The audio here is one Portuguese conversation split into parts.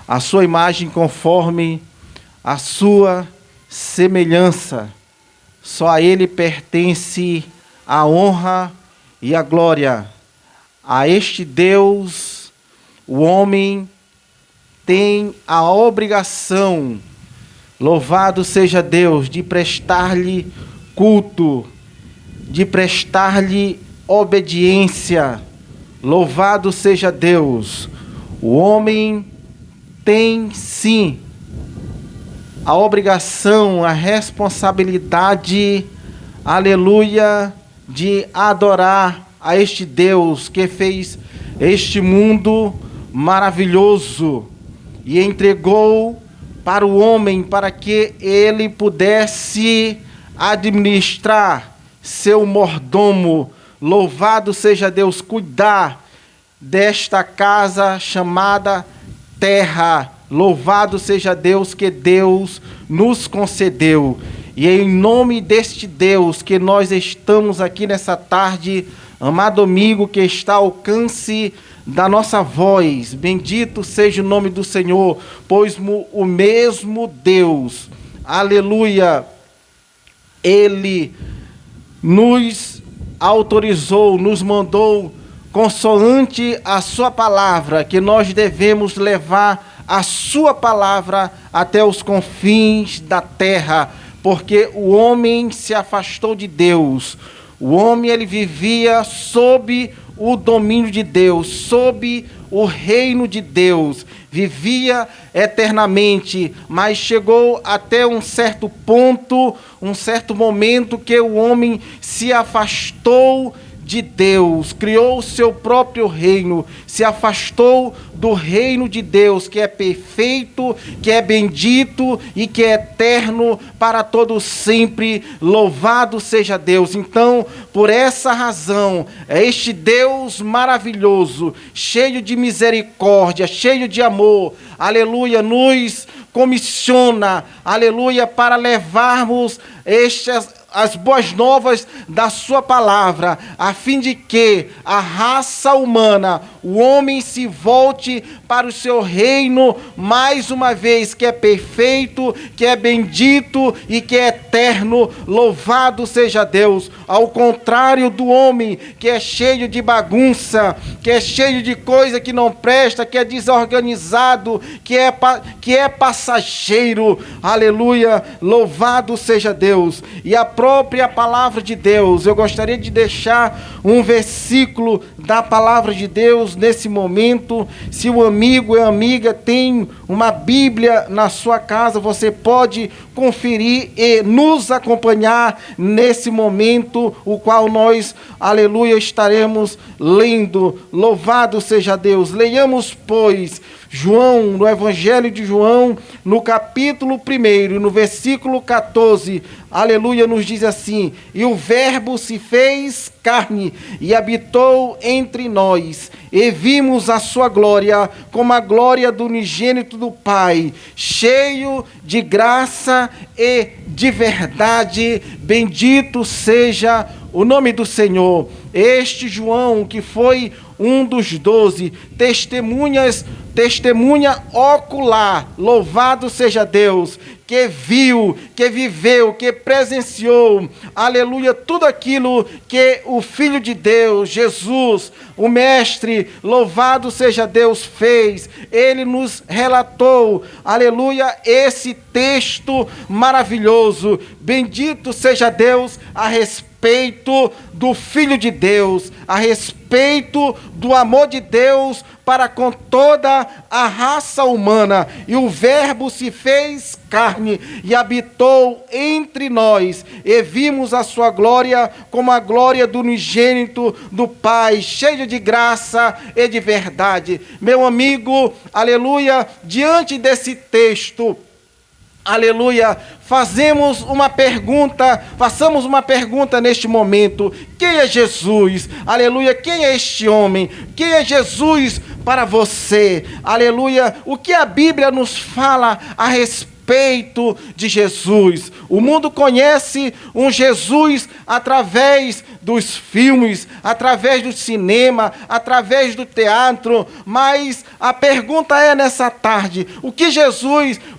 a sua imagem conforme a sua semelhança. Só a Ele pertence a honra e a glória. A este Deus, o homem tem a obrigação, louvado seja Deus, de prestar-lhe culto, de prestar-lhe obediência. Louvado seja Deus. O homem tem, sim, a obrigação, a responsabilidade, aleluia, de adorar a este Deus que fez este mundo maravilhoso e entregou para o homem para que ele pudesse administrar seu mordomo. Louvado seja Deus, cuidar desta casa chamada terra. Louvado seja Deus que Deus nos concedeu. E é em nome deste Deus que nós estamos aqui nessa tarde, amado amigo que está ao alcance da nossa voz. Bendito seja o nome do Senhor, pois o mesmo Deus, aleluia, Ele nos autorizou, nos mandou, consoante a sua palavra, que nós devemos levar a sua palavra até os confins da terra, porque o homem se afastou de Deus. O homem, ele vivia sob o domínio de Deus, sob o reino de Deus, vivia eternamente, mas chegou até um certo ponto, um certo momento que o homem se afastou de Deus, criou o seu próprio reino, se afastou do reino de Deus, que é perfeito, que é bendito e que é eterno para todo sempre. Louvado seja Deus. Então, por essa razão, este Deus maravilhoso, cheio de misericórdia, cheio de amor, aleluia, nos comissiona, aleluia, para levarmos as boas novas da sua palavra, a fim de que a raça humana, o homem, se volte para o seu reino mais uma vez, que é perfeito, que é bendito e que é eterno. Louvado seja Deus. Ao contrário do homem, que é cheio de bagunça, que é cheio de coisa que não presta, que é desorganizado, que é passageiro. Aleluia, louvado seja Deus. E a própria palavra de Deus, eu gostaria de deixar um versículo da palavra de Deus nesse momento. Se o amigo e a amiga tem uma Bíblia na sua casa, você pode conferir e nos acompanhar nesse momento, o qual nós, aleluia, estaremos lendo. Louvado seja Deus. Leiamos, pois, João, no Evangelho de João, no capítulo 1, no versículo 14, aleluia, nos diz assim: e o Verbo se fez carne e habitou entre nós, e vimos a sua glória, como a glória do unigênito do Pai, cheio de graça e de verdade. Bendito seja o nome do Senhor. Este João, que foi um dos 12, testemunha ocular, louvado seja Deus, que viu, que viveu, que presenciou, aleluia, tudo aquilo que o Filho de Deus, Jesus, o Mestre, louvado seja Deus, fez. Ele nos relatou, aleluia, esse texto maravilhoso. Bendito seja Deus a respeito do Filho de Deus, a respeito do amor de Deus para com toda a raça humana. E o Verbo se fez carne e habitou entre nós, e vimos a sua glória como a glória do unigênito do Pai, cheio de graça e de verdade. Meu amigo, aleluia, diante desse texto, aleluia, façamos uma pergunta neste momento: quem é Jesus? Aleluia, quem é este homem? Quem é Jesus para você? Aleluia, o que a Bíblia nos fala a respeito de Jesus? O mundo conhece um Jesus através dos filmes, através do cinema, através do teatro, mas a pergunta é nessa tarde,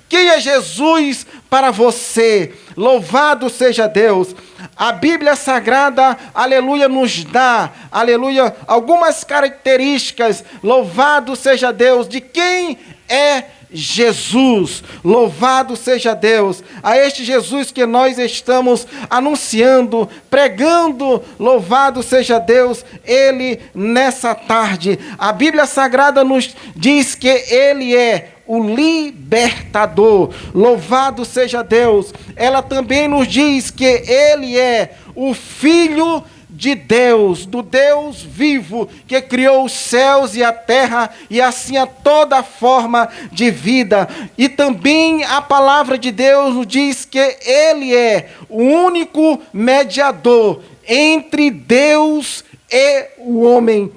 quem é Jesus para você? Louvado seja Deus. A Bíblia Sagrada, aleluia, nos dá, aleluia, algumas características, louvado seja Deus, de quem é Jesus. Louvado seja Deus. A este Jesus que nós estamos anunciando, pregando, louvado seja Deus, Ele nessa tarde. A Bíblia Sagrada nos diz que Ele é o libertador. Louvado seja Deus. Ela também nos diz que Ele é o Filho de Deus, do Deus vivo, que criou os céus e a terra, e assim a toda forma de vida. E também a palavra de Deus nos diz que Ele é o único mediador entre Deus e o homem.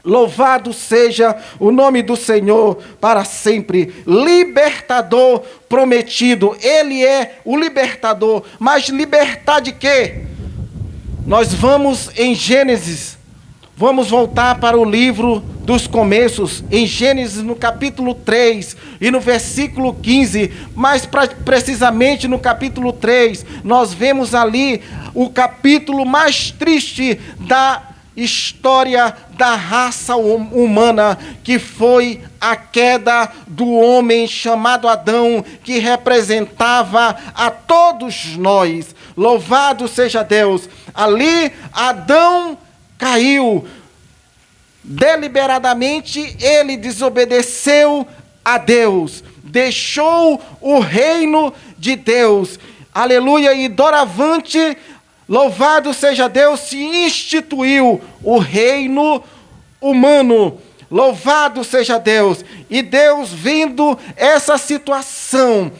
Louvado seja o nome do Senhor para sempre. Libertador prometido. Ele é o libertador. Mas libertar de quê? Nós vamos em Gênesis. Vamos voltar para o livro dos começos. Em Gênesis, no capítulo 3 e no versículo 15. Mais precisamente no capítulo 3. Nós vemos ali o capítulo mais triste da história da raça humana, que foi a queda do homem chamado Adão, que representava a todos nós. Louvado seja Deus. Ali Adão caiu. Deliberadamente ele desobedeceu a Deus, deixou o reino de Deus. Aleluia, e doravante, louvado seja Deus, se instituiu o reino humano. Louvado seja Deus. E Deus, vendo essa situação,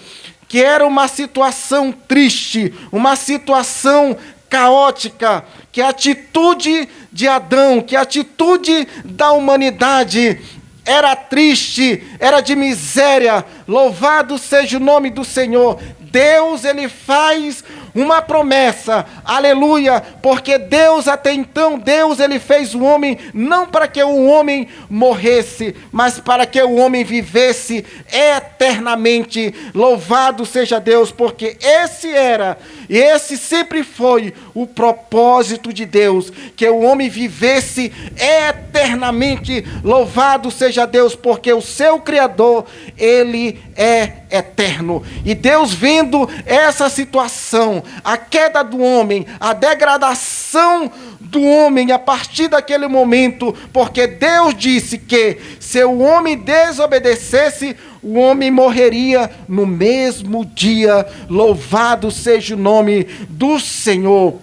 que era uma situação triste, uma situação caótica, que a atitude de Adão, que a atitude da humanidade era triste, era de miséria. Louvado seja o nome do Senhor. Deus, Ele faz uma promessa, aleluia, porque Deus até então, Ele fez o homem, não para que o homem morresse, mas para que o homem vivesse eternamente. Louvado seja Deus, porque esse era, e esse sempre foi o propósito de Deus, que o homem vivesse eternamente. Louvado seja Deus, porque o seu Criador, Ele é eterno. E Deus, vendo essa situação, a queda do homem, a degradação do homem a partir daquele momento, porque Deus disse que se o homem desobedecesse, o homem morreria no mesmo dia. Louvado seja o nome do Senhor.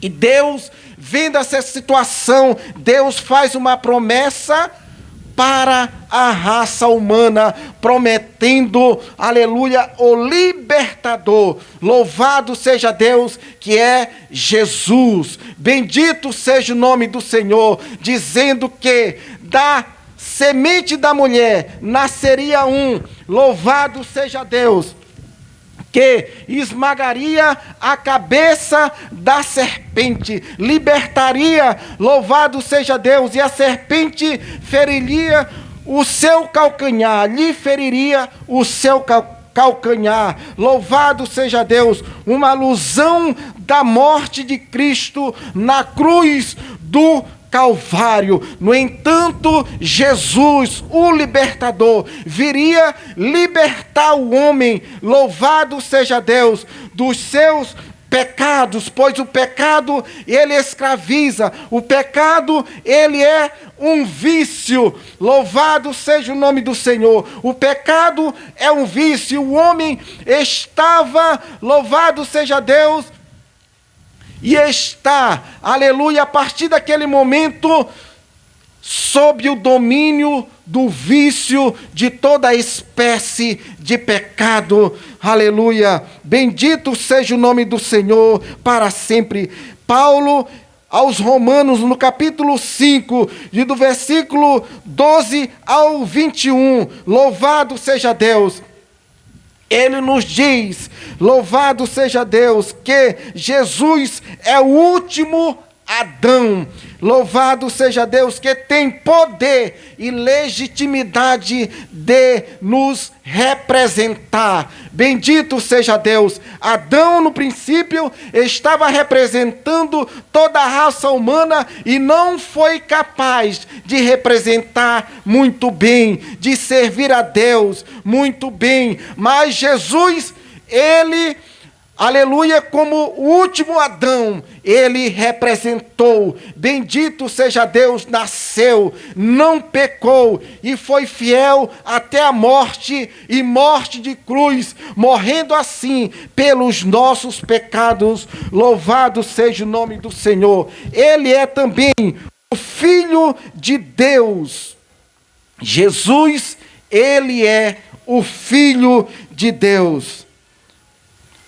E Deus, vendo essa situação, Deus faz uma promessa para a raça humana, prometendo, aleluia, o libertador. Louvado seja Deus, que é Jesus. Bendito seja o nome do Senhor, dizendo que da semente da mulher nasceria um. Louvado seja Deus, que esmagaria a cabeça da serpente, libertaria, louvado seja Deus, e a serpente feriria o seu calcanhar, lhe feriria o seu calcanhar. Louvado seja Deus, uma alusão da morte de Cristo na cruz do Calvário. No entanto, Jesus, o libertador, viria libertar o homem, louvado seja Deus, dos seus pecados, pois o pecado, ele escraviza, o pecado, ele é um vício. Louvado seja o nome do Senhor. O pecado é um vício. O homem estava, louvado seja Deus, e está, aleluia, a partir daquele momento, sob o domínio do vício de toda espécie de pecado. Aleluia. Bendito seja o nome do Senhor para sempre. Paulo, aos Romanos, no capítulo 5, e do versículo 12 ao 21, louvado seja Deus. Ele nos diz, louvado seja Deus, que Jesus é o último Adão. Louvado seja Deus, que tem poder e legitimidade de nos representar. Bendito seja Deus. Adão, no princípio, estava representando toda a raça humana e não foi capaz de representar muito bem, de servir a Deus muito bem. Mas Jesus, ele, aleluia, como o último Adão, ele representou. Bendito seja Deus, nasceu, não pecou e foi fiel até a morte e morte de cruz, morrendo assim pelos nossos pecados. Louvado seja o nome do Senhor. Ele é também o Filho de Deus. Jesus, ele é o Filho de Deus.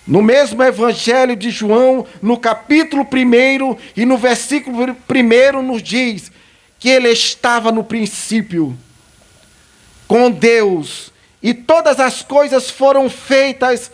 No mesmo Evangelho de João, no capítulo 1 e no versículo 1, nos diz que ele estava no princípio com Deus, e todas as coisas foram feitas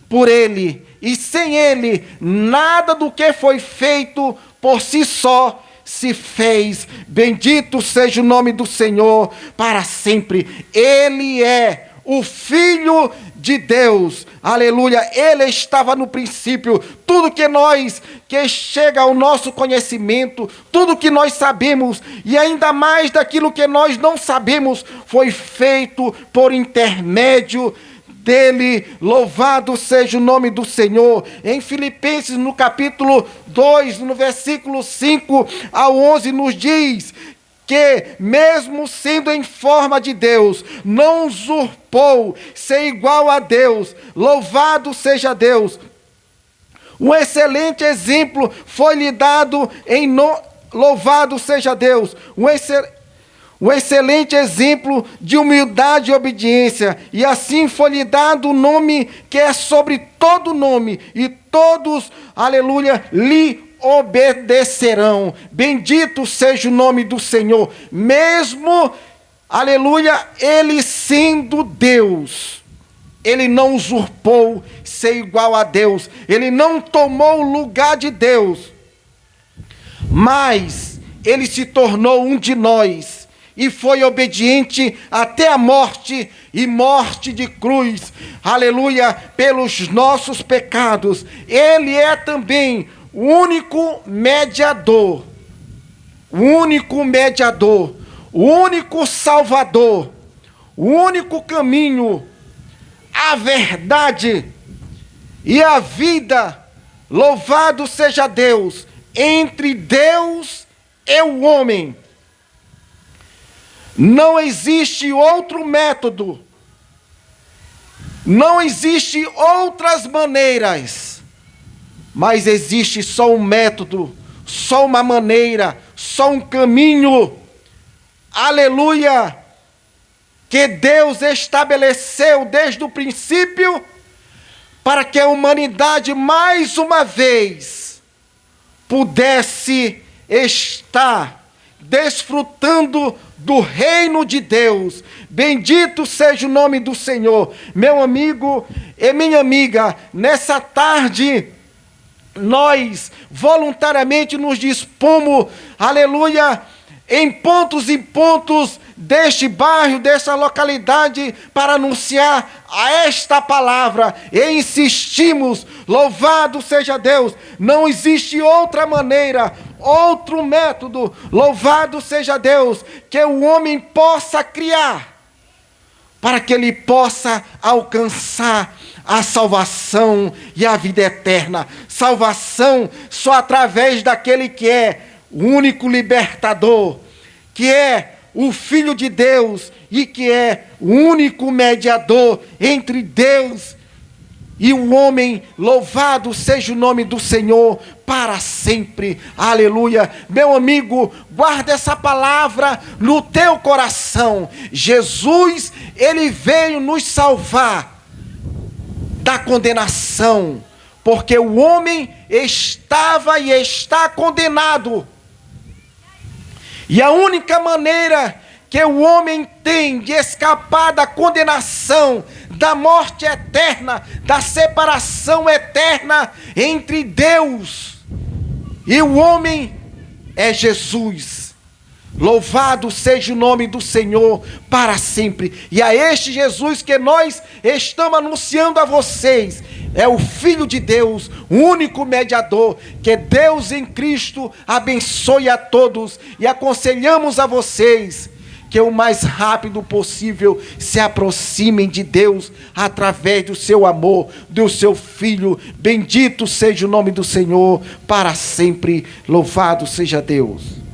por ele, e sem ele, nada do que foi feito por si só se fez. Bendito seja o nome do Senhor para sempre. Ele é o Filho de Deus, aleluia. Ele estava no princípio. Tudo que chega ao nosso conhecimento, tudo que nós sabemos, e ainda mais daquilo que nós não sabemos, foi feito por intermédio dele. Louvado seja o nome do Senhor. Em Filipenses, no capítulo 2, no versículo 5 ao 11, nos diz que, mesmo sendo em forma de Deus, não usurpou ser igual a Deus. Louvado seja Deus. Um excelente exemplo foi lhe dado louvado seja Deus. Um excelente exemplo de humildade e obediência. E assim foi lhe dado o nome que é sobre todo nome, e todos, aleluia, lhe obedecerão. Bendito seja o nome do Senhor. Mesmo, aleluia, ele sendo Deus, ele não usurpou ser igual a Deus, ele não tomou o lugar de Deus, mas ele se tornou um de nós e foi obediente até a morte, e morte de cruz, aleluia, pelos nossos pecados. Ele é também o único mediador, o único salvador, o único caminho, a verdade e a vida. Louvado seja Deus. Entre Deus e o homem não existe outro método, não existe outras maneiras, mas existe só um método, só uma maneira, só um caminho, aleluia, que Deus estabeleceu desde o princípio, para que a humanidade mais uma vez pudesse estar desfrutando do reino de Deus. Bendito seja o nome do Senhor. Meu amigo e minha amiga, nessa tarde, nós voluntariamente nos dispomos, aleluia, em pontos deste bairro, desta localidade, para anunciar a esta palavra, e insistimos, louvado seja Deus, não existe outra maneira, outro método, louvado seja Deus, que o homem possa criar, para que ele possa alcançar a salvação e a vida eterna. Salvação só através daquele que é o único libertador, que é o Filho de Deus e que é o único mediador entre Deus e o homem. Louvado seja o nome do Senhor para sempre. Aleluia. Meu amigo, guarda essa palavra no teu coração. Jesus, ele veio nos salvar da condenação, porque o homem estava e está condenado. E a única maneira que o homem tem de escapar da condenação, da morte eterna, da separação eterna entre Deus e o homem é Jesus. Louvado seja o nome do Senhor para sempre. E a este Jesus que nós estamos anunciando a vocês, é o Filho de Deus, o único mediador. Que Deus em Cristo abençoe a todos. E aconselhamos a vocês que o mais rápido possível se aproximem de Deus através do seu amor, do seu Filho. Bendito seja o nome do Senhor para sempre. Louvado seja Deus.